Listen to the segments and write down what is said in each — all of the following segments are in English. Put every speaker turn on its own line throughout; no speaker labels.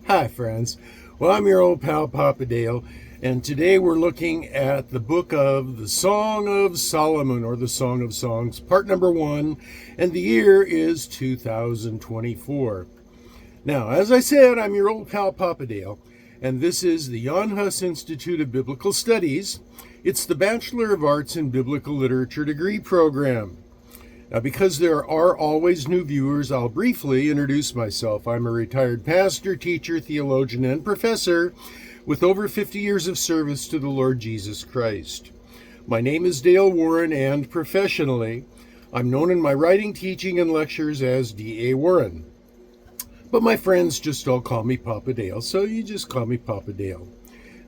Hi, friends. Well, I'm your old pal, Papa Dale, and today we're looking at the book of the Song of Solomon, or the Song of Songs, part number 1, and the year is 2024. Now, as I said, I'm your old pal, Papa Dale, and this is the Jan Hus Institute of Biblical Studies. It's the Bachelor of Arts in Biblical Literature degree program. Now, because there are always new viewers, I'll briefly introduce myself. I'm a retired pastor, teacher, theologian, and professor with over 50 years of service to the Lord Jesus Christ. My name is Dale Warren, and professionally, I'm known in my writing, teaching, and lectures as D.A. Warren. But my friends just all call me Papa Dale, so you just call me Papa Dale.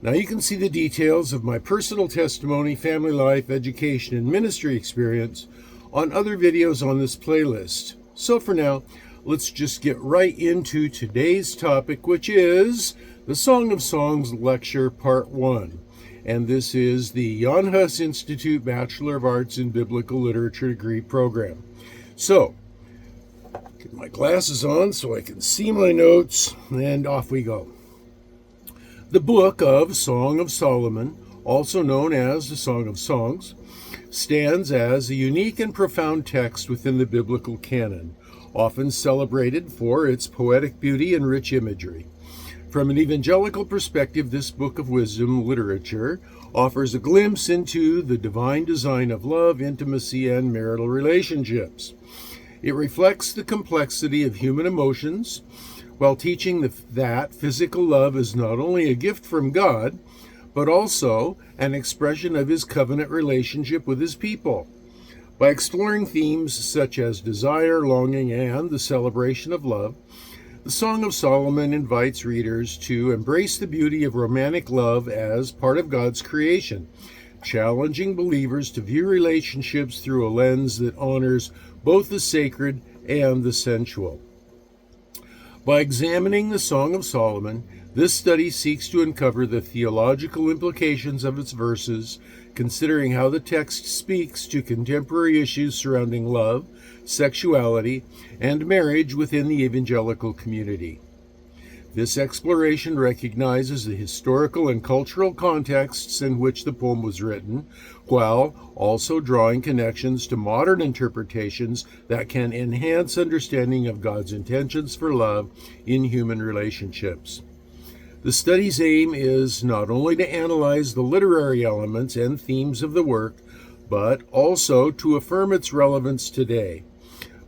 Now, you can see the details of my personal testimony, family life, education, and ministry experience on other videos on this playlist. So for now, let's just get right into today's topic, which is the Song of Songs Lecture Part 1. And this is the Jan Hus Institute Bachelor of Arts in Biblical Literature degree program. So, get my glasses on so I can see my notes, and off we go. The book of Song of Solomon, also known as the Song of Songs, stands as a unique and profound text within the biblical canon, often celebrated for its poetic beauty and rich imagery. From an evangelical perspective, this book of wisdom literature offers a glimpse into the divine design of love, intimacy, and marital relationships. It reflects the complexity of human emotions, while teaching that physical love is not only a gift from God, but also an expression of his covenant relationship with his people. By exploring themes such as desire, longing, and the celebration of love, the Song of Solomon invites readers to embrace the beauty of romantic love as part of God's creation, challenging believers to view relationships through a lens that honors both the sacred and the sensual. By examining the Song of Solomon, this study seeks to uncover the theological implications of its verses, considering how the text speaks to contemporary issues surrounding love, sexuality, and marriage within the evangelical community. This exploration recognizes the historical and cultural contexts in which the poem was written, while also drawing connections to modern interpretations that can enhance understanding of God's intentions for love in human relationships. The study's aim is not only to analyze the literary elements and themes of the work, but also to affirm its relevance today,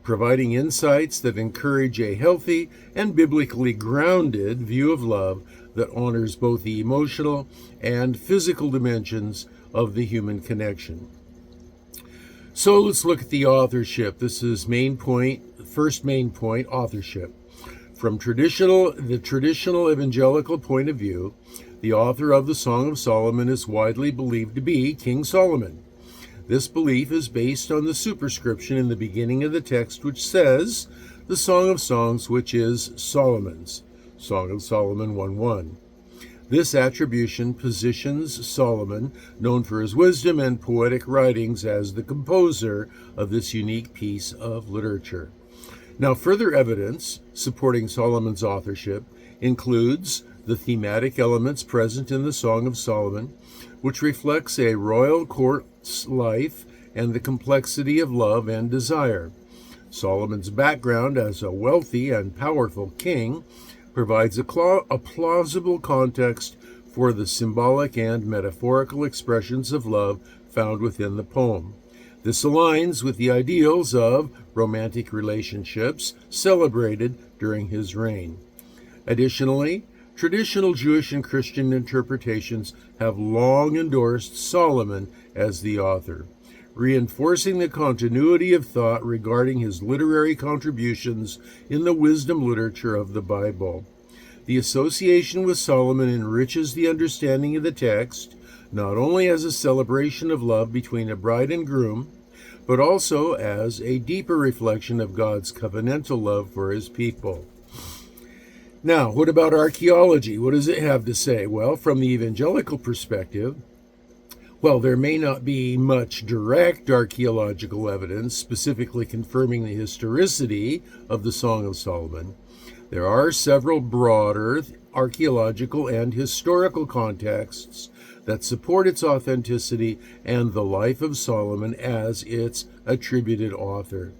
providing insights that encourage a healthy and biblically grounded view of love that honors both the emotional and physical dimensions of the human connection. So let's look at the authorship. This is first main point, authorship. From the traditional evangelical point of view, the author of the Song of Solomon is widely believed to be King Solomon. This belief is based on the superscription in the beginning of the text, which says, the Song of Songs, which is Solomon's, Song of Solomon 1:1. This attribution positions Solomon, known for his wisdom and poetic writings, as the composer of this unique piece of literature. Now, further evidence supporting Solomon's authorship includes the thematic elements present in the Song of Solomon, which reflects a royal court's life and the complexity of love and desire. Solomon's background as a wealthy and powerful king provides a plausible context for the symbolic and metaphorical expressions of love found within the poem. This aligns with the ideals of romantic relationships celebrated during his reign. Additionally, traditional Jewish and Christian interpretations have long endorsed Solomon as the author, reinforcing the continuity of thought regarding his literary contributions in the wisdom literature of the Bible. The association with Solomon enriches the understanding of the text, not only as a celebration of love between a bride and groom, but also as a deeper reflection of God's covenantal love for his people. Now, what about archaeology? What does it have to say? Well, from the evangelical perspective, while there may not be much direct archaeological evidence specifically confirming the historicity of the Song of Solomon, There are several broader archaeological and historical contexts that support its authenticity and the life of Solomon as its attributed author.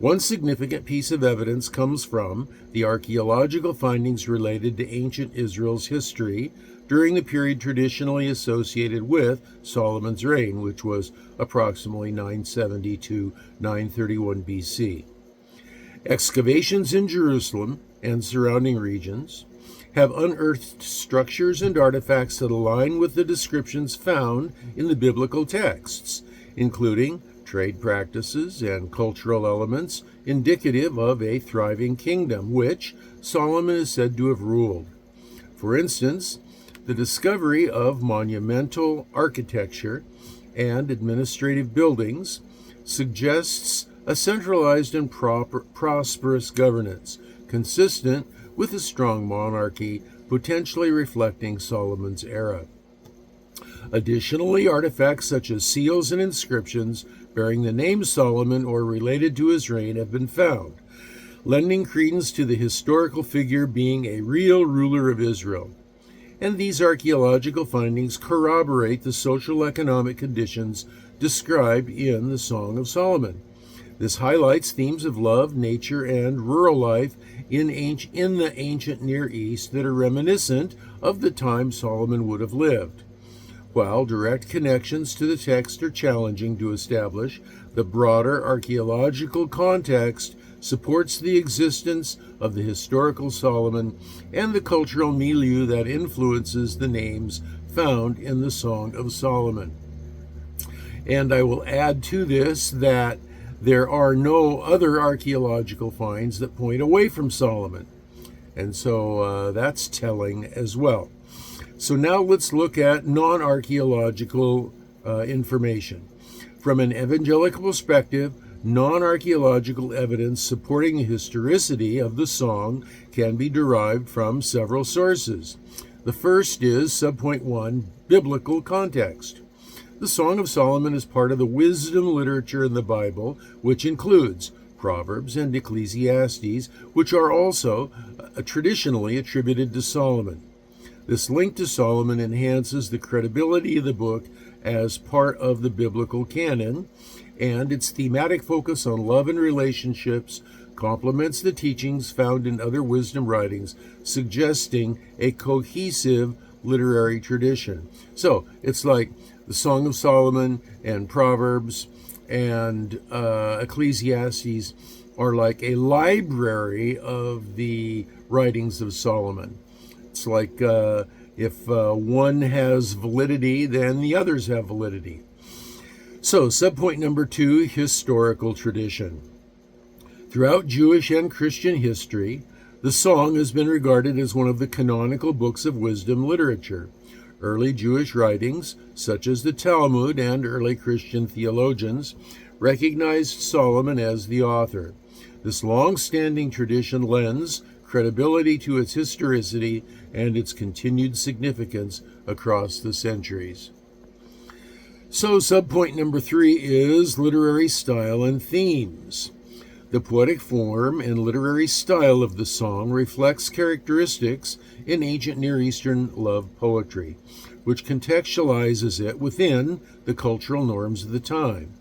One significant piece of evidence comes from the archaeological findings related to ancient Israel's history during the period traditionally associated with Solomon's reign, which was approximately 970 to 931 BC. Excavations in Jerusalem and surrounding regions have unearthed structures and artifacts that align with the descriptions found in the biblical texts, including trade practices and cultural elements indicative of a thriving kingdom, which Solomon is said to have ruled. For instance, the discovery of monumental architecture and administrative buildings suggests a centralized and prosperous governance, consistent with a strong monarchy, potentially reflecting Solomon's era. Additionally, artifacts such as seals and inscriptions bearing the name Solomon or related to his reign have been found, lending credence to the historical figure being a real ruler of Israel. And these archaeological findings corroborate the social economic conditions described in the Song of Solomon. This highlights themes of love, nature, and rural life in the ancient Near East that are reminiscent of the time Solomon would have lived. While direct connections to the text are challenging to establish, the broader archaeological context supports the existence of the historical Solomon and the cultural milieu that influences the names found in the Song of Solomon. And I will add to this that there are no other archaeological finds that point away from Solomon. And so that's telling as well. So now let's look at non-archaeological information. From an evangelical perspective, non-archaeological evidence supporting the historicity of the song can be derived from several sources. The first is subpoint 1, biblical context. The Song of Solomon is part of the wisdom literature in the Bible, which includes Proverbs and Ecclesiastes, which are also traditionally attributed to Solomon. This link to Solomon enhances the credibility of the book as part of the biblical canon, and its thematic focus on love and relationships complements the teachings found in other wisdom writings, suggesting a cohesive literary tradition. So it's like the Song of Solomon and Proverbs and Ecclesiastes are like a library of the writings of Solomon. It's like if one has validity, then the others have validity. So, subpoint number 2, historical tradition. Throughout Jewish and Christian history, the song has been regarded as one of the canonical books of wisdom literature. Early Jewish writings, such as the Talmud and early Christian theologians, recognized Solomon as the author. This long-standing tradition lends credibility to its historicity and its continued significance across the centuries. So, subpoint number 3 is literary style and themes. The poetic form and literary style of the song reflects characteristics in ancient Near Eastern love poetry, which contextualizes it within the cultural norms of the time.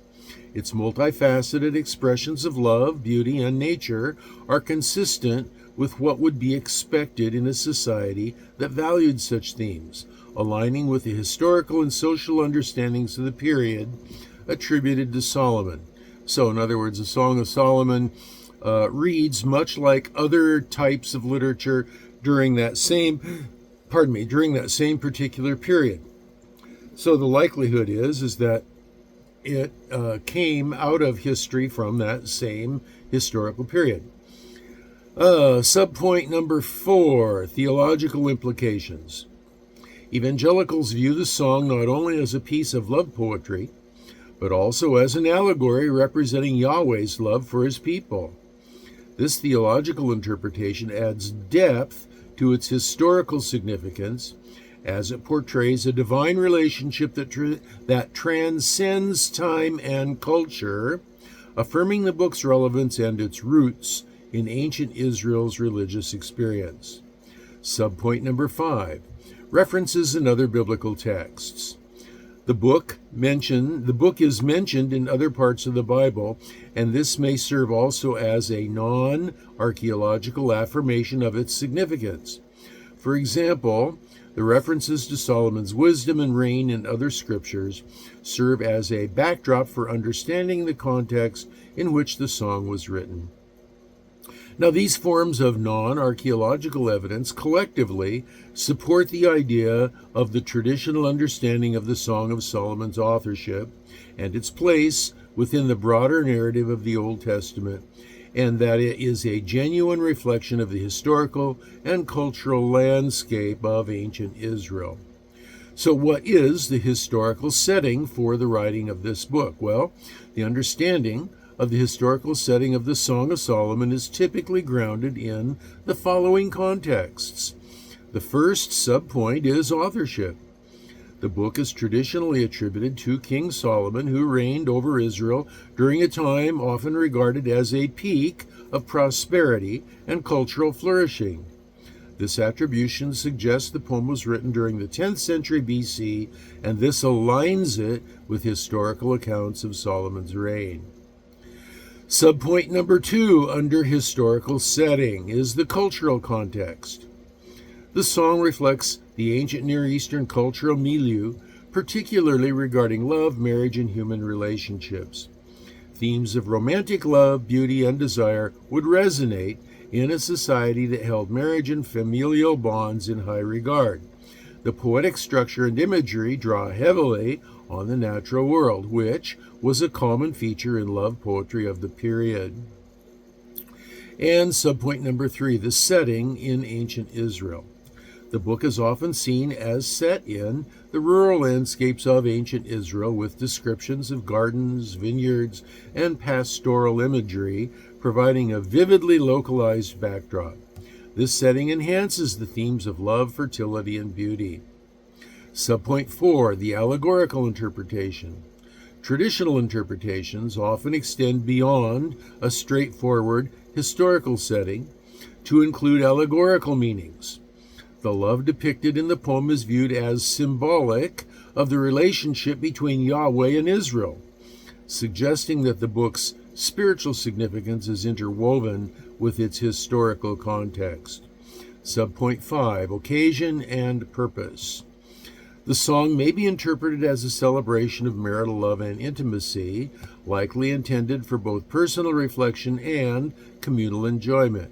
Its multifaceted expressions of love, beauty, and nature are consistent with what would be expected in a society that valued such themes, aligning with the historical and social understandings of the period attributed to Solomon. So, in other words, the Song of Solomon reads much like other types of literature during that same particular period. So the likelihood is that it came out of history from that same historical period. Subpoint number 4, theological implications. Evangelicals view the song not only as a piece of love poetry, but also as an allegory representing Yahweh's love for his people. This theological interpretation adds depth to its historical significance, as it portrays a divine relationship that transcends time and culture, affirming the book's relevance and its roots in ancient Israel's religious experience. Subpoint number 5, references in other biblical texts. The book is mentioned in other parts of the Bible, and this may serve also as a non-archaeological affirmation of its significance. For example, the references to Solomon's wisdom and reign in other scriptures serve as a backdrop for understanding the context in which the song was written. Now, these forms of non-archaeological evidence collectively support the idea of the traditional understanding of the Song of Solomon's authorship and its place within the broader narrative of the Old Testament, and that it is a genuine reflection of the historical and cultural landscape of ancient Israel. So what is the historical setting for the writing of this book? Well, the understanding of the historical setting of the Song of Solomon is typically grounded in the following contexts. The first subpoint is authorship. The book is traditionally attributed to King Solomon, who reigned over Israel during a time often regarded as a peak of prosperity and cultural flourishing. This attribution suggests the poem was written during the 10th century BC, and this aligns it with historical accounts of Solomon's reign. Subpoint number 2 under historical setting is the cultural context. The song reflects the ancient Near Eastern cultural milieu, particularly regarding love, marriage, and human relationships. Themes of romantic love, beauty, and desire would resonate in a society that held marriage and familial bonds in high regard. The poetic structure and imagery draw heavily on the natural world, which was a common feature in love poetry of the period. And subpoint number 3, the setting in ancient Israel. The book is often seen as set in the rural landscapes of ancient Israel, with descriptions of gardens, vineyards, and pastoral imagery, providing a vividly localized backdrop. This setting enhances the themes of love, fertility, and beauty. Subpoint 4, the allegorical interpretation. Traditional interpretations often extend beyond a straightforward historical setting to include allegorical meanings. The love depicted in the poem is viewed as symbolic of the relationship between Yahweh and Israel, suggesting that the book's spiritual significance is interwoven with its historical context. Subpoint 5, occasion and purpose. The song may be interpreted as a celebration of marital love and intimacy, likely intended for both personal reflection and communal enjoyment.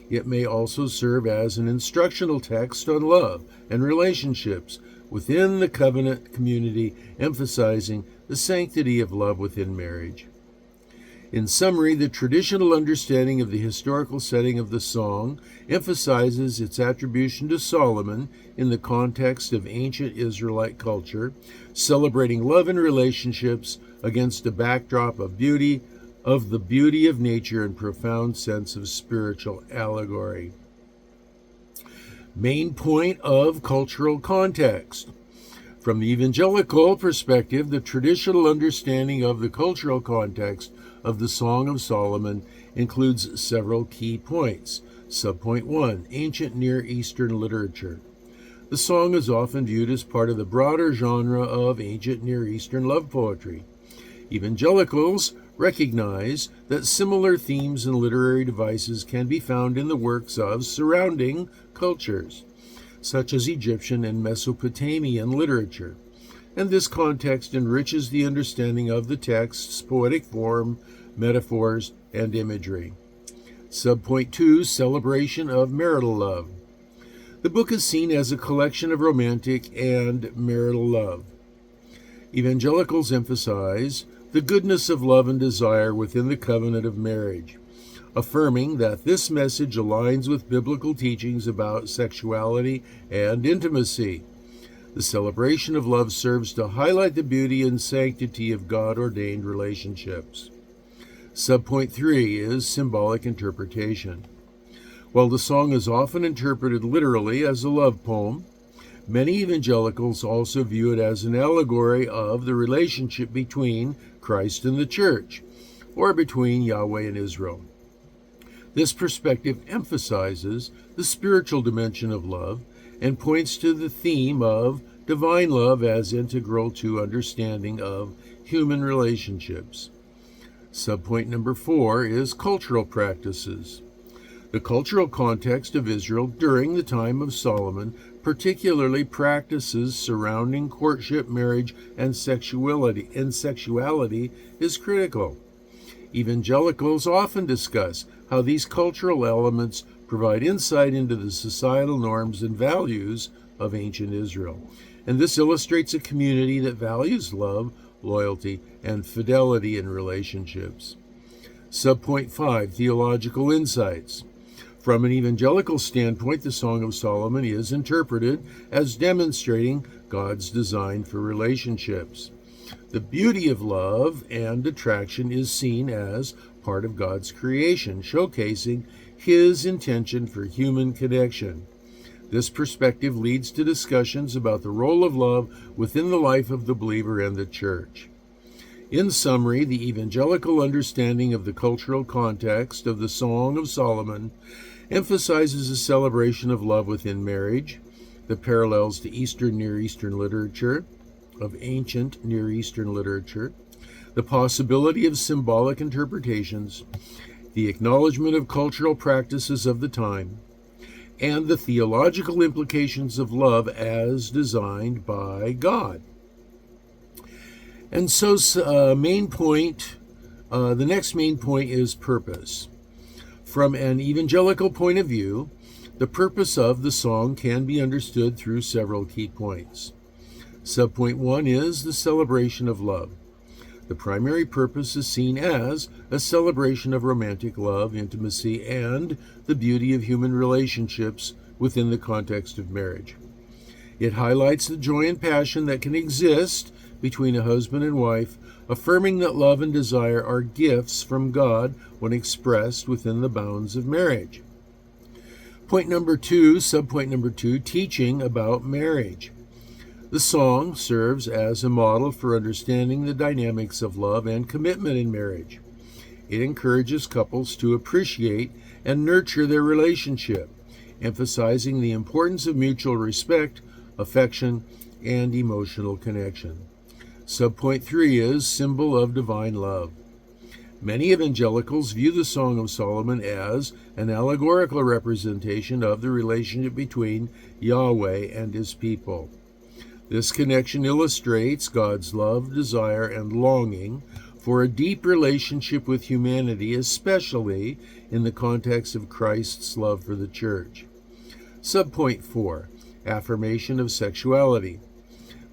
It may also serve as an instructional text on love and relationships within the covenant community, emphasizing the sanctity of love within marriage. In summary, the traditional understanding of the historical setting of the song emphasizes its attribution to Solomon in the context of ancient Israelite culture, celebrating love and relationships against a backdrop of the beauty of nature and profound sense of spiritual allegory. Main point of cultural context. From the evangelical perspective, the traditional understanding of the cultural context of the Song of Solomon includes several key points. Subpoint 1, ancient Near Eastern literature. The song is often viewed as part of the broader genre of ancient Near Eastern love poetry. Evangelicals recognize that similar themes and literary devices can be found in the works of surrounding cultures, such as Egyptian and Mesopotamian literature, and this context enriches the understanding of the text's poetic form, metaphors, and imagery. Subpoint 2, celebration of marital love. The book is seen as a collection of romantic and marital love. Evangelicals emphasize the goodness of love and desire within the covenant of marriage, affirming that this message aligns with biblical teachings about sexuality and intimacy. The celebration of love serves to highlight the beauty and sanctity of God-ordained relationships. Subpoint 3 is symbolic interpretation. While the song is often interpreted literally as a love poem, many evangelicals also view it as an allegory of the relationship between Christ and the church, or between Yahweh and Israel. This perspective emphasizes the spiritual dimension of love and points to the theme of divine love as integral to understanding of human relationships. Subpoint number 4 is cultural practices. The cultural context of Israel during the time of Solomon, particularly practices surrounding courtship, marriage, and sexuality, is critical. Evangelicals often discuss how these cultural elements provide insight into the societal norms and values of ancient Israel, and this illustrates a community that values love, loyalty, and fidelity in relationships. Subpoint 5, theological insights. From an evangelical standpoint, the Song of Solomon is interpreted as demonstrating God's design for relationships. The beauty of love and attraction is seen as part of God's creation, showcasing His intention for human connection. This perspective leads to discussions about the role of love within the life of the believer and the church. In summary, the evangelical understanding of the cultural context of the Song of Solomon emphasizes a celebration of love within marriage, the parallels to Eastern Near Eastern literature, of ancient Near Eastern literature, the possibility of symbolic interpretations, the acknowledgement of cultural practices of the time, and the theological implications of love as designed by God. And so the next main point is purpose. From an evangelical point of view, the purpose of the song can be understood through several key points. Subpoint 1 is the celebration of love. The primary purpose is seen as a celebration of romantic love, intimacy, and the beauty of human relationships within the context of marriage. It highlights the joy and passion that can exist between a husband and wife, affirming that love and desire are gifts from God when expressed within the bounds of marriage. Subpoint number 2, teaching about marriage. The song serves as a model for understanding the dynamics of love and commitment in marriage. It encourages couples to appreciate and nurture their relationship, emphasizing the importance of mutual respect, affection, and emotional connection. Subpoint 3 is symbol of divine love. Many evangelicals view the Song of Solomon as an allegorical representation of the relationship between Yahweh and His people. This connection illustrates God's love, desire, and longing for a deep relationship with humanity, especially in the context of Christ's love for the church. Subpoint 4, affirmation of sexuality.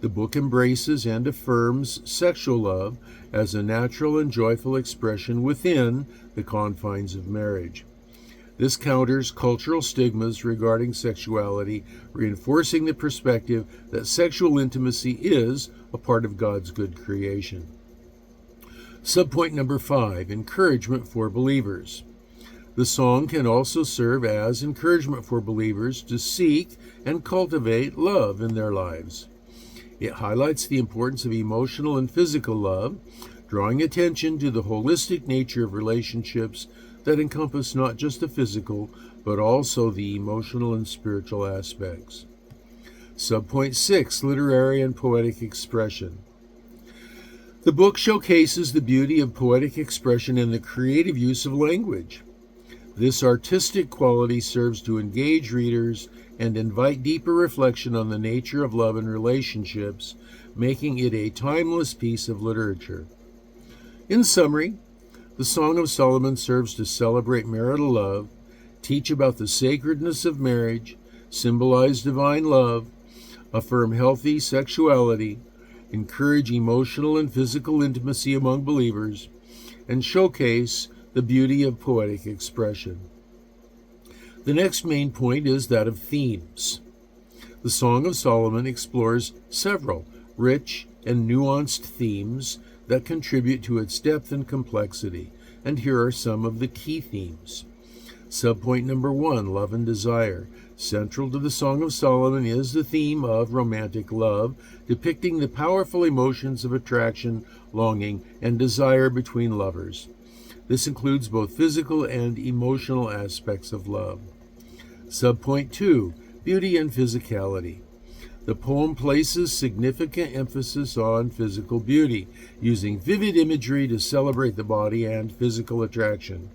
The book embraces and affirms sexual love as a natural and joyful expression within the confines of marriage. This counters cultural stigmas regarding sexuality, reinforcing the perspective that sexual intimacy is a part of God's good creation. Subpoint number 5, encouragement for believers. The song can also serve as encouragement for believers to seek and cultivate love in their lives. It highlights the importance of emotional and physical love, drawing attention to the holistic nature of relationships that encompass not just the physical, but also the emotional and spiritual aspects. Subpoint 6, literary and poetic expression. The book showcases the beauty of poetic expression and the creative use of language. This artistic quality serves to engage readers and invite deeper reflection on the nature of love and relationships, making it a timeless piece of literature. In summary, the Song of Solomon serves to celebrate marital love, teach about the sacredness of marriage, symbolize divine love, affirm healthy sexuality, encourage emotional and physical intimacy among believers, and showcase the beauty of poetic expression. The next main point is that of themes. The Song of Solomon explores several rich and nuanced themes that contribute to its depth and complexity, and here are some of the key themes. Subpoint number 1, love and desire. Central to the Song of Solomon is the theme of romantic love, depicting the powerful emotions of attraction, longing, and desire between lovers. This includes both physical and emotional aspects of love. Subpoint 2, beauty and physicality. The poem places significant emphasis on physical beauty, using vivid imagery to celebrate the body and physical attraction.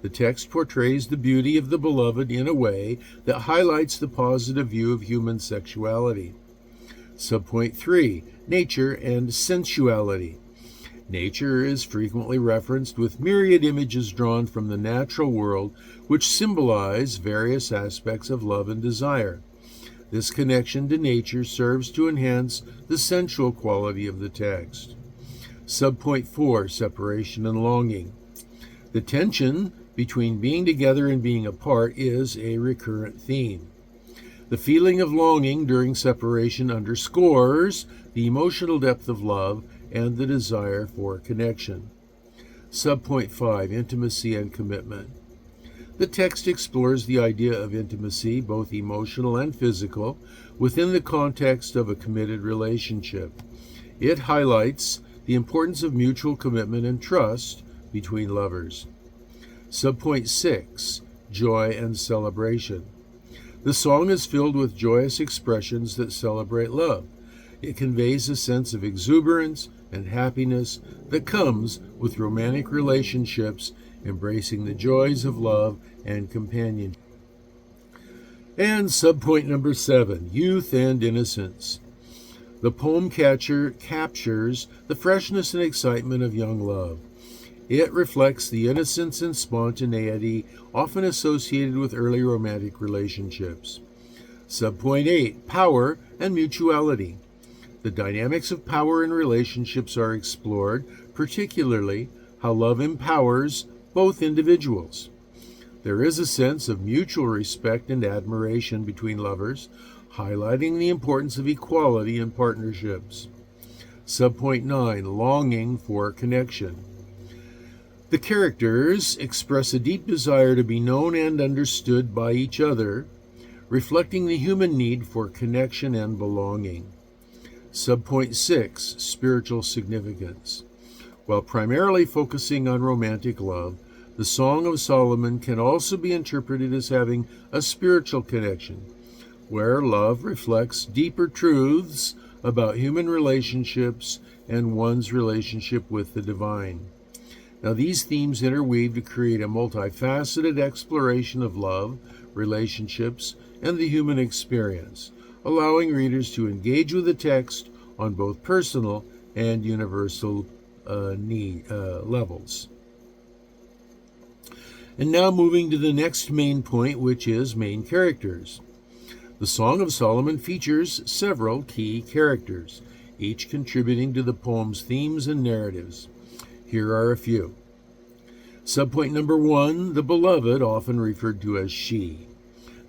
The text portrays the beauty of the beloved in a way that highlights the positive view of human sexuality. Subpoint 3, nature and sensuality. Nature is frequently referenced with myriad images drawn from the natural world, which symbolize various aspects of love and desire. This connection to nature serves to enhance the sensual quality of the text. Subpoint 4, separation and longing. The tension between being together and being apart is a recurrent theme. The feeling of longing during separation underscores the emotional depth of love and the desire for connection. Subpoint 5, intimacy and commitment. The text explores the idea of intimacy, both emotional and physical, within the context of a committed relationship. It highlights the importance of mutual commitment and trust between lovers. Subpoint 6, joy and celebration. The song is filled with joyous expressions that celebrate love. It conveys a sense of exuberance and happiness that comes with romantic relationships, embracing the joys of love and companionship. And subpoint number 7, youth and innocence. The poem captures the freshness and excitement of young love. It reflects the innocence and spontaneity often associated with early romantic relationships. Subpoint 8, power and mutuality. The dynamics of power in relationships are explored, particularly how love empowers both individuals. There is a sense of mutual respect and admiration between lovers, highlighting the importance of equality in partnerships. Subpoint 9, longing for connection. The characters express a deep desire to be known and understood by each other, reflecting the human need for connection and belonging. Subpoint 6, spiritual significance. While primarily focusing on romantic love, the Song of Solomon can also be interpreted as having a spiritual connection, where love reflects deeper truths about human relationships and one's relationship with the divine. Now, these themes interweave to create a multifaceted exploration of love, relationships, and the human experience, allowing readers to engage with the text on both personal and universal levels. And now moving to the next main point, which is main characters. The Song of Solomon features several key characters, each contributing to the poem's themes and narratives. Here are a few. Subpoint number 1, the beloved, often referred to as she.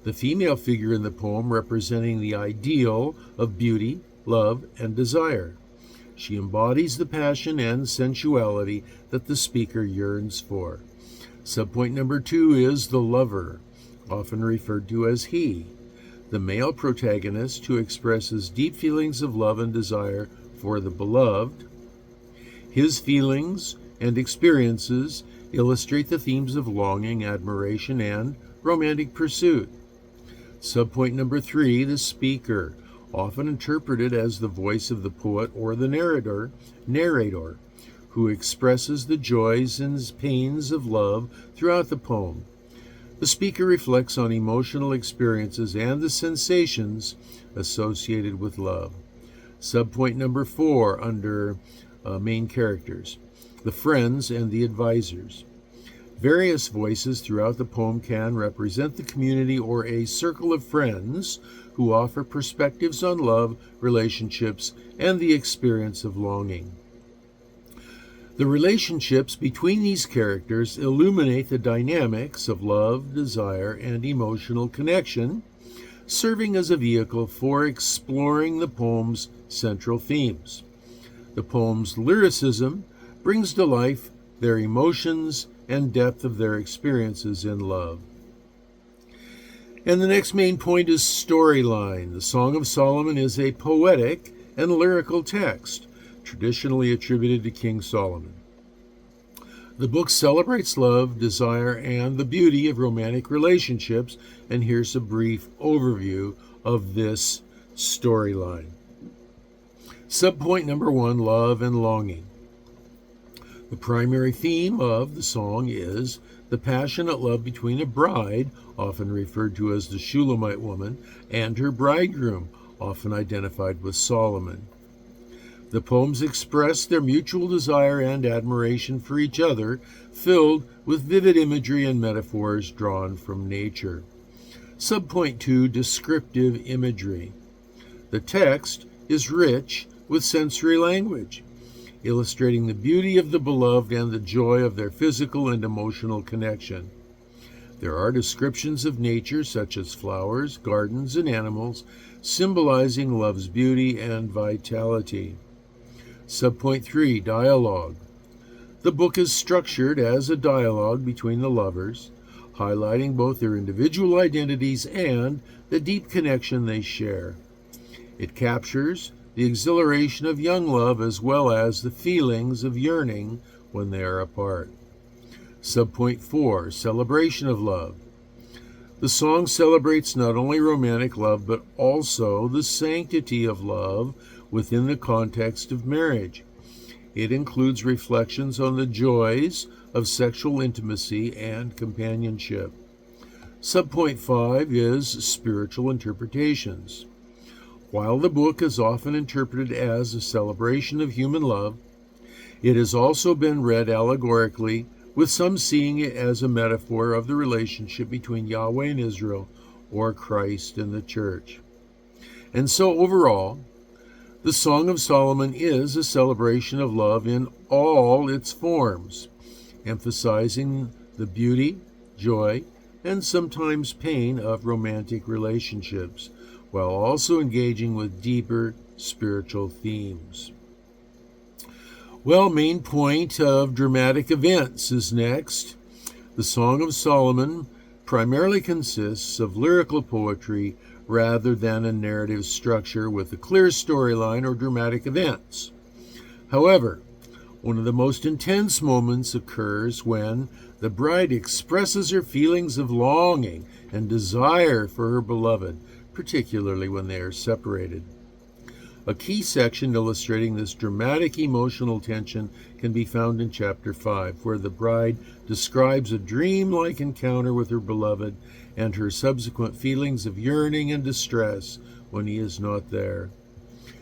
The female figure in the poem representing the ideal of beauty, love, and desire. She embodies the passion and sensuality that the speaker yearns for. Subpoint number 2 is the lover, often referred to as he. The male protagonist who expresses deep feelings of love and desire for the beloved. His feelings and experiences illustrate the themes of longing, admiration, and romantic pursuit. Subpoint number 3, the speaker, often interpreted as the voice of the poet or the narrator, who expresses the joys and pains of love throughout the poem. The speaker reflects on emotional experiences and the sensations associated with love. Subpoint number 4, under main characters, the friends and the advisors. Various voices throughout the poem can represent the community or a circle of friends who offer perspectives on love, relationships, and the experience of longing. The relationships between these characters illuminate the dynamics of love, desire, and emotional connection, serving as a vehicle for exploring the poem's central themes. The poem's lyricism brings to life their emotions and depth of their experiences in love. And the next main point is storyline. The Song of Solomon is a poetic and lyrical text, traditionally attributed to King Solomon. The book celebrates love, desire, and the beauty of romantic relationships, and here's a brief overview of this storyline. Subpoint number 1, love and longing. The primary theme of the song is the passionate love between a bride, often referred to as the Shulamite woman, and her bridegroom, often identified with Solomon. The poems express their mutual desire and admiration for each other, filled with vivid imagery and metaphors drawn from nature. Subpoint 2, descriptive imagery. The text is rich with sensory language, illustrating the beauty of the beloved and the joy of their physical and emotional connection. There are descriptions of nature such as flowers, gardens, and animals, symbolizing love's beauty and vitality. Subpoint 3, dialogue. The book is structured as a dialogue between the lovers, highlighting both their individual identities and the deep connection they share. It captures the exhilaration of young love as well as the feelings of yearning when they are apart. Subpoint 4, celebration of love. The song celebrates not only romantic love but also the sanctity of love within the context of marriage. It includes reflections on the joys of sexual intimacy and companionship. Subpoint 5 is spiritual interpretations. While the book is often interpreted as a celebration of human love, it has also been read allegorically, with some seeing it as a metaphor of the relationship between Yahweh and Israel, or Christ and the church. And so overall, the Song of Solomon is a celebration of love in all its forms, emphasizing the beauty, joy, and sometimes pain of romantic relationships, while also engaging with deeper spiritual themes. Well, main point of dramatic events is next. The Song of Solomon primarily consists of lyrical poetry rather than a narrative structure with a clear storyline or dramatic events. However, one of the most intense moments occurs when the bride expresses her feelings of longing and desire for her beloved, particularly when they are separated. A key section illustrating this dramatic emotional tension can be found in chapter 5, where the bride describes a dream-like encounter with her beloved and her subsequent feelings of yearning and distress when he is not there.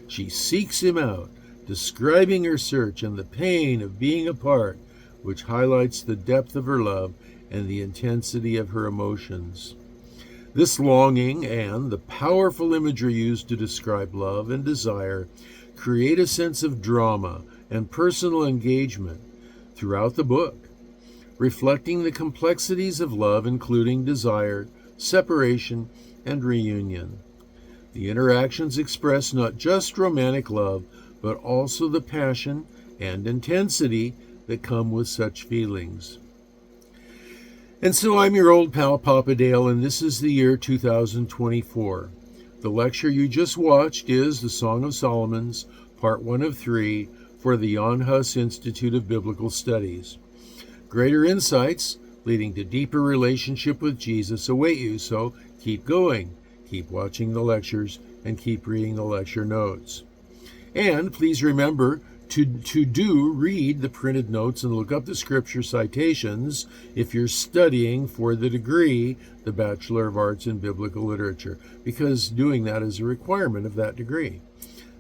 She seeks him out, describing her search and the pain of being apart, which highlights the depth of her love and the intensity of her emotions. This longing and the powerful imagery used to describe love and desire create a sense of drama and personal engagement throughout the book, reflecting the complexities of love, including desire, separation, and reunion. The interactions express not just romantic love, but also the passion and intensity that come with such feelings. And so I'm your old pal Papa Dale, and this is the year 2024. The lecture you just watched is The Song of Solomon's, Part 1 of 3, for the Jan Hus Institute of Biblical Studies. Greater insights leading to deeper relationship with Jesus await you, so keep going, keep watching the lectures, and keep reading the lecture notes. And please remember to read the printed notes and look up the scripture citations if you're studying for the degree, the Bachelor of Arts in Biblical Literature, because doing that is a requirement of that degree.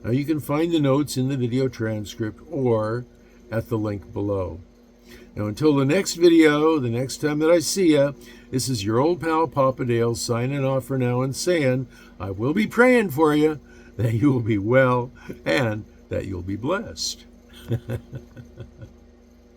Now you can find the notes in the video transcript or at the link below. Now until the next video, the next time that I see ya, this is your old pal Papa Dale signing off for now and saying, I will be praying for you, that you will be well and that you'll be blessed.